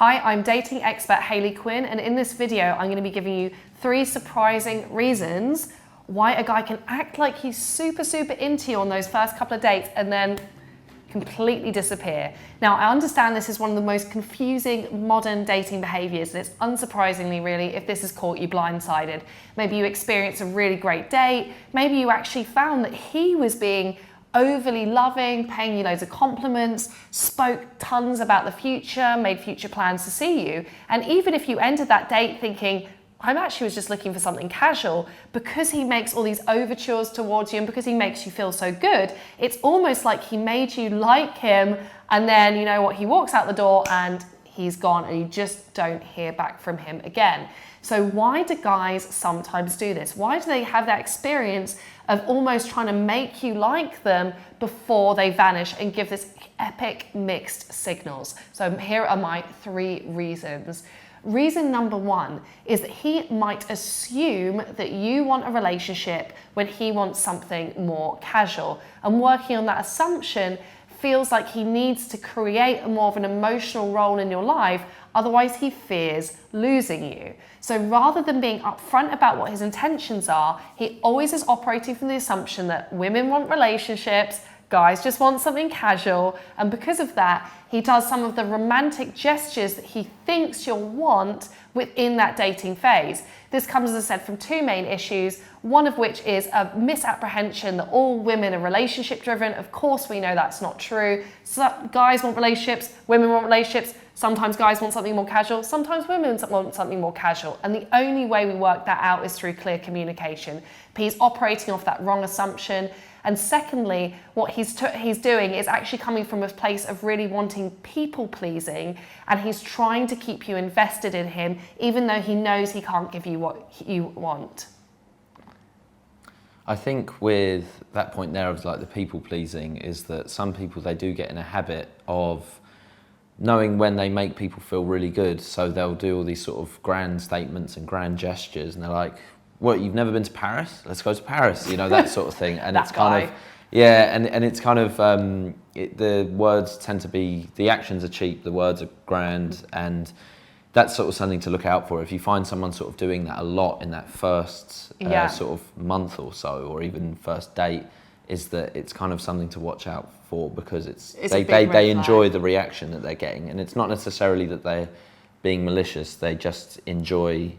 Hi, I'm dating expert Hayley Quinn, and in this video, I'm going to be giving you 3 surprising reasons why a guy can act like he's super into you on those first couple of dates and then completely disappear. Now, I understand this is one of the most confusing modern dating behaviors, and it's unsurprisingly really if this has caught you blindsided. Maybe you experienced a really great date, maybe you actually found that he was being overly loving, paying you loads of compliments, spoke tons about the future, made future plans to see you. And even if you ended that date thinking, I actually was just looking for something casual, because he makes all these overtures towards you and because he makes you feel so good, it's almost like he made you like him, and then you know what, he walks out the door and he's gone and you just don't hear back from him again. So why do guys sometimes do this? Why do they have that experience of almost trying to make you like them before they vanish and give this epic mixed signals? So here are my 3 reasons. Reason number 1 is that he might assume that you want a relationship when he wants something more casual. And working on that assumption feels like he needs to create a more of an emotional role in your life, otherwise he fears losing you. So rather than being upfront about what his intentions are, he always is operating from the assumption that women want relationships, guys just want something casual, and because of that, he does some of the romantic gestures that he thinks you'll want within that dating phase. This comes, as I said, from 2 main issues, one of which is a misapprehension that all women are relationship driven. Of course, we know that's not true. So guys want relationships, women want relationships. Sometimes guys want something more casual, sometimes women want something more casual. And the only way we work that out is through clear communication. He's operating off that wrong assumption. And secondly, what he's doing is actually coming from a place of really wanting people pleasing, and he's trying to keep you invested in him, even though he knows he can't give you what you want. I think with that point there of like the people pleasing is that some people, they do get in a habit of knowing when they make people feel really good. So they'll do all these sort of grand statements and grand gestures, and they're like, what, you've never been to Paris? Let's go to Paris, you know, that sort of thing. And it's kind of, yeah, and it's kind of, the words tend to be, the actions are cheap, the words are grand, and that's sort of something to look out for. If you find someone sort of doing that a lot in that first sort of month or so, or even first date, is that it's kind of something to watch out for, because they enjoy the reaction that they're getting, and it's not necessarily that they're being malicious, they just enjoy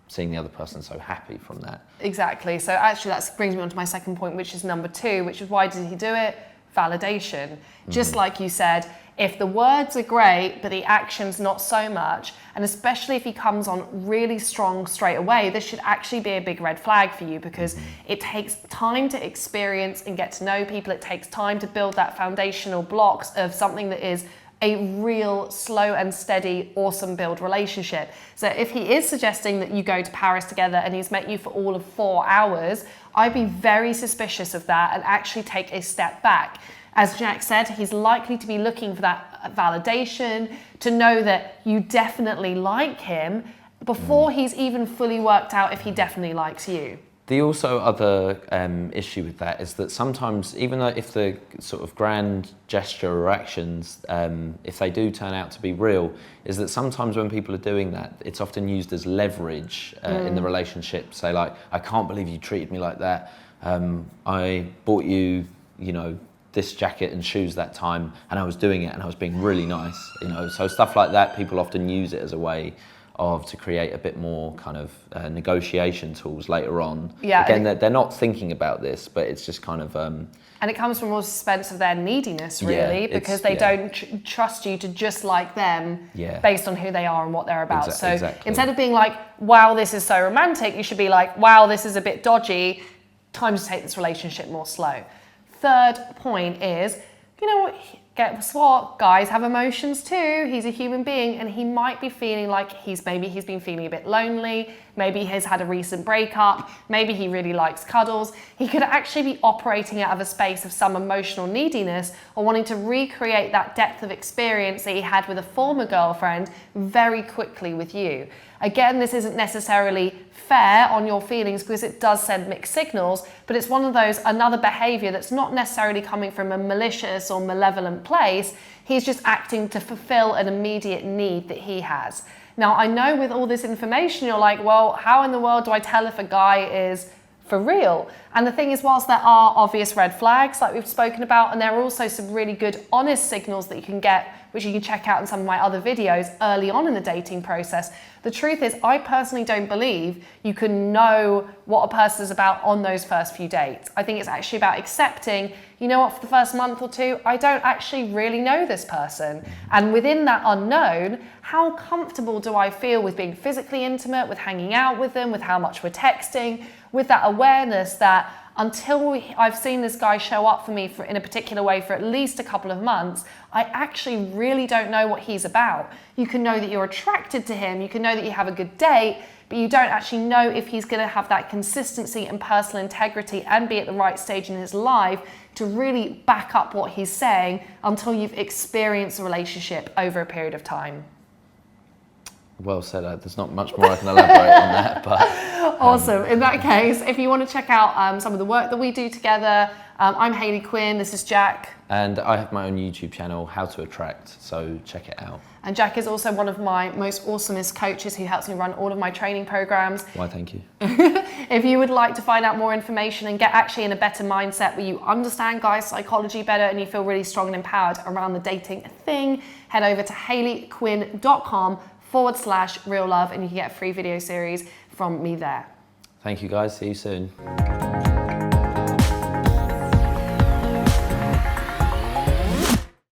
seeing the other person so happy from that. Exactly. So actually that brings me on to my second point, which is number 2, which is why did he do it? Validation. Just like you said, if the words are great, but the action's not so much, and especially if he comes on really strong straight away, this should actually be a big red flag for you, because it takes time to experience and get to know people. It takes time to build that foundational blocks of something that is a real slow and steady, awesome build relationship. So if he is suggesting that you go to Paris together and he's met you for all of 4 hours, I'd be very suspicious of that and actually take a step back. As Jack said, he's likely to be looking for that validation, to know that you definitely like him before he's even fully worked out if he definitely likes you. The also other issue with that is that sometimes, even though if the sort of grand gesture or actions, if they do turn out to be real, is that sometimes when people are doing that, it's often used as leverage in the relationship. Say like, I can't believe you treated me like that. I bought you, you know, this jacket and shoes that time, and I was doing it and I was being really nice, you know. So stuff like that, people often use it as a way to create a bit more kind of negotiation tools later on. Yeah. Again, they're not thinking about this, but it's just kind of... and it comes from a sense of their neediness, really, because they don't trust you to just like them based on who they are and what they're about. Instead of being like, wow, this is so romantic, you should be like, wow, this is a bit dodgy, time to take this relationship more slow. Third point is, you know what, guess what? Guys have emotions too. He's a human being, and he might be feeling like he's been feeling a bit lonely. Maybe he's had a recent breakup. Maybe he really likes cuddles. He could actually be operating out of a space of some emotional neediness, or wanting to recreate that depth of experience that he had with a former girlfriend very quickly with you. Again, this isn't necessarily fair on your feelings, because it does send mixed signals, but it's one of those, another behavior that's not necessarily coming from a malicious or malevolent place. He's just acting to fulfill an immediate need that he has. Now, I know with all this information, you're like, well, how in the world do I tell if a guy is for real? And the thing is, whilst there are obvious red flags like we've spoken about, and there are also some really good honest signals that you can get, which you can check out in some of my other videos early on in the dating process, the truth is I personally don't believe you can know what a person is about on those first few dates. I think it's actually about accepting, you know what, for the first month or two, I don't actually really know this person. And within that unknown, how comfortable do I feel with being physically intimate, with hanging out with them, with how much we're texting, with that awareness that until I've seen this guy show up for me in a particular way for at least a couple of months, I actually really don't know what he's about. You can know that you're attracted to him, you can know that you have a good date, but you don't actually know if he's going to have that consistency and personal integrity and be at the right stage in his life to really back up what he's saying until you've experienced a relationship over a period of time. Well said. There's not much more I can elaborate on that, but awesome. In that case, if you want to check out some of the work that we do together, I'm Hayley Quinn, this is Jack. And I have my own YouTube channel, How to Attract, so check it out. And Jack is also one of my most awesomest coaches who helps me run all of my training programs. Why, thank you. If you would like to find out more information and get actually in a better mindset where you understand guys' psychology better and you feel really strong and empowered around the dating thing, head over to hayleyquinn.com/real love and you can get a free video series from me there. Thank you guys, see you soon.